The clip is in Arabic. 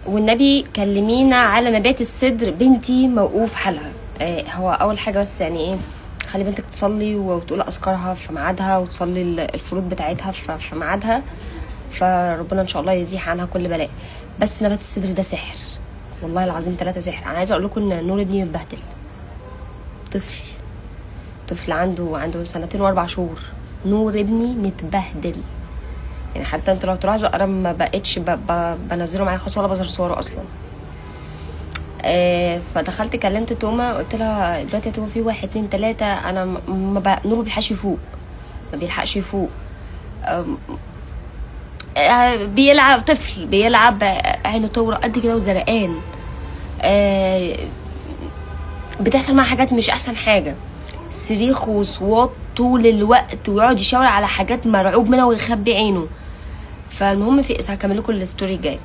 والنبي كلمينا على نبات السدر، بنتي موقوف حالها. هو اول حاجه بس يعني ايه، خلي بنتك تصلي وتقول اذكارها في ميعادها وتصلي الفروض بتاعتها في ميعادها، فربنا ان شاء الله يزيح عنها كل بلاء. بس نبات السدر ده سحر، والله العظيم 3 سحر. انا عايزه اقول لكم ان نور ابني متبهدل، طفل عنده 2 و4 شهور. نور ابني متبهدل يعني، حتى انت لو تلاحظوا انا ما بقتش بنزله معايا خالص ولا بظهر صوره اصلا. فدخلت كلمت توما، قلت لها دلوقتي يا توما في 1 2 3 انا نور ما بيلحقش يفوق، ما بيلحقش يفوق. بيلعب طفل، بيلعب عينه طورة قد كده وزرقان. بتحصل معاه حاجات مش احسن حاجه، صريخ وصوات طول الوقت، ويقعد يشاور على حاجات مرعوب منها ويخبي عينه. فالمهم في هكمل لكم الستوري الجاي.